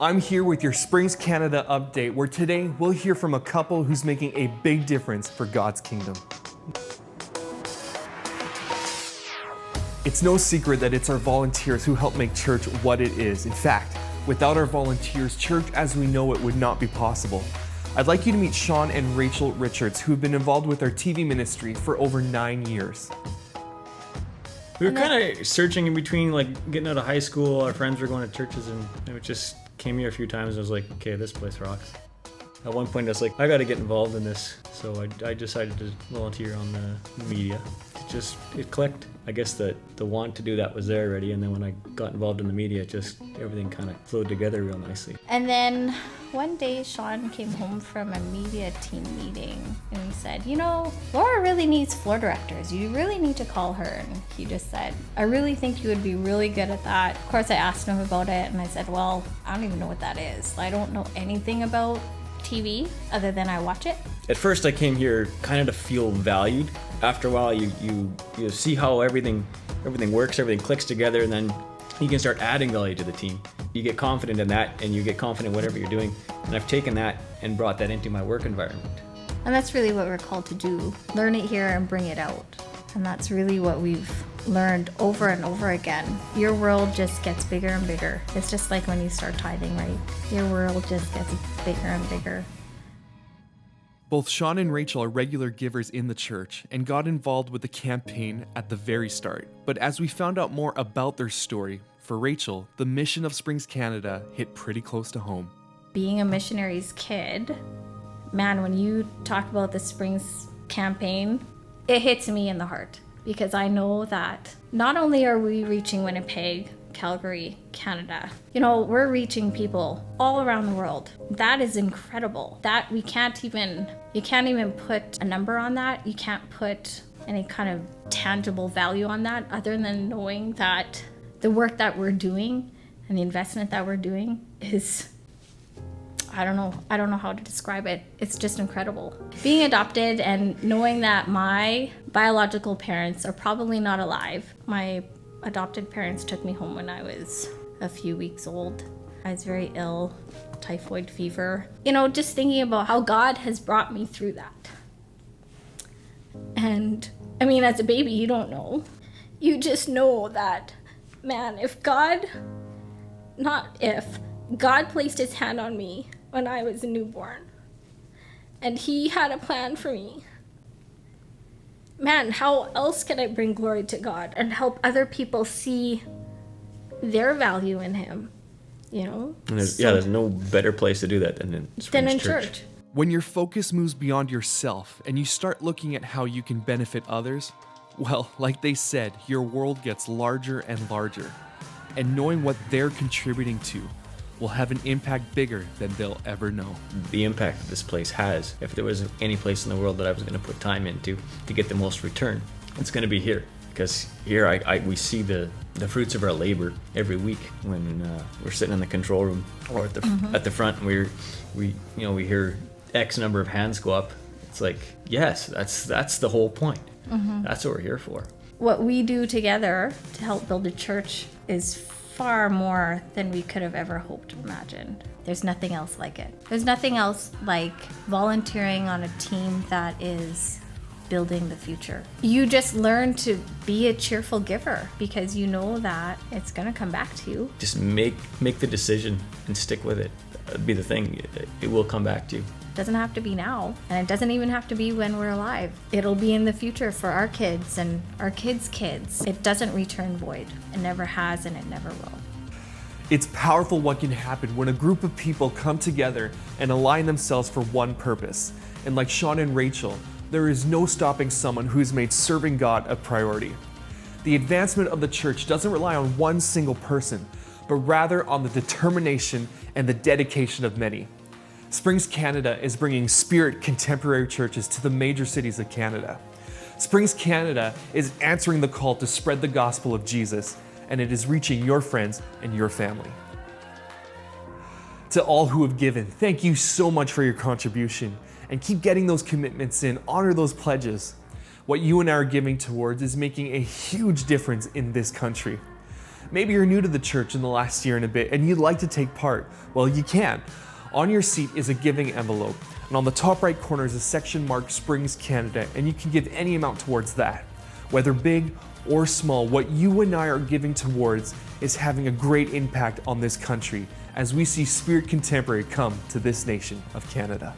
I'm here with your Springs Canada update, where today we'll hear from a couple who's making a big difference for God's kingdom. It's no secret that it's our volunteers who help make church what it is. In fact, without our volunteers, church as we know it would not be possible. I'd like you to meet Shawn and Rachel Richards, who have been involved with our TV ministry for over 9 years. We were kind of searching in between, like getting out of high school. Our friends were going to churches, and it just came here a few times. And I was like, okay, this place rocks. At one point, I was like, I got to get involved in this. So I decided to volunteer on the media. It clicked. I guess the want to do that was there already, and then when I got involved in the media, everything kind of flowed together real nicely. And then one day, Shawn came home from a media team meeting, and he said, you know, Laura really needs floor directors. You really need to call her. And he just said, I really think you would be really good at that. Of course, I asked him about it, and I said, well, I don't even know what that is. I don't know anything about TV other than I watch it. At first, I came here kind of to feel valued. After a while, you see how everything works, everything clicks together, and then you can start adding value to the team. You get confident in that, and you get confident in whatever you're doing. And I've taken that and brought that into my work environment. And that's really what we're called to do. Learn it here and bring it out. And that's really what we've learned over and over again. Your world just gets bigger and bigger. It's just like when you start tithing, right? Your world just gets bigger and bigger. Both Shawn and Rachel are regular givers in the church and got involved with the campaign at the very start. But as we found out more about their story, for Rachel, the mission of Springs Canada hit pretty close to home. Being a missionary's kid, man, when you talk about the Springs campaign, it hits me in the heart, because I know that not only are we reaching Winnipeg, Calgary, Canada, you know, we're reaching people all around the world. That is incredible. That you can't even put a number on that. You can't put any kind of tangible value on that other than knowing that the work that we're doing and the investment that we're doing is, I don't know how to describe it. It's just incredible. Being adopted and knowing that my biological parents are probably not alive. My adopted parents took me home when I was a few weeks old. I was very ill, typhoid fever. You know, just thinking about how God has brought me through that. And I mean, as a baby, you don't know. You just know that, man, God placed his hand on me when I was a newborn, and he had a plan for me. Man, how else can I bring glory to God and help other people see their value in him? You know? And there's no better place to do that than in church. When your focus moves beyond yourself and you start looking at how you can benefit others, well, like they said, your world gets larger and larger. And knowing what they're contributing to will have an impact bigger than they'll ever know. The impact that this place has, if there was any place in the world that I was going to put time into to get the most return, it's going to be here. Because here we see the fruits of our labor every week when we're sitting in the control room or at the front, and we hear X number of hands go up. It's like, yes, that's the whole point. That's what we're here for. What we do together to help build a church is far more than we could have ever hoped to imagine. There's nothing else like it. There's nothing else like volunteering on a team that is building the future. You just learn to be a cheerful giver because you know that it's going to come back to you. Just make the decision and stick with it. That'd be the thing. It will come back to you. It doesn't have to be now, and it doesn't even have to be when we're alive. It'll be in the future for our kids and our kids' kids. It doesn't return void. It never has, and it never will. It's powerful what can happen when a group of people come together and align themselves for one purpose. And like Shawn and Rachel, there is no stopping someone who's made serving God a priority. The advancement of the church doesn't rely on one single person, but rather on the determination and the dedication of many. Springs Canada is bringing Spirit contemporary churches to the major cities of Canada. Springs Canada is answering the call to spread the gospel of Jesus, and it is reaching your friends and your family. To all who have given, thank you so much for your contribution, and keep getting those commitments in, honor those pledges. What you and I are giving towards is making a huge difference in this country. Maybe you're new to the church in the last year and a bit and you'd like to take part. Well, you can. On your seat is a giving envelope, and on the top right corner is a section marked Springs Canada, and you can give any amount towards that. Whether big or small, what you and I are giving towards is having a great impact on this country as we see Spirit Contemporary come to this nation of Canada.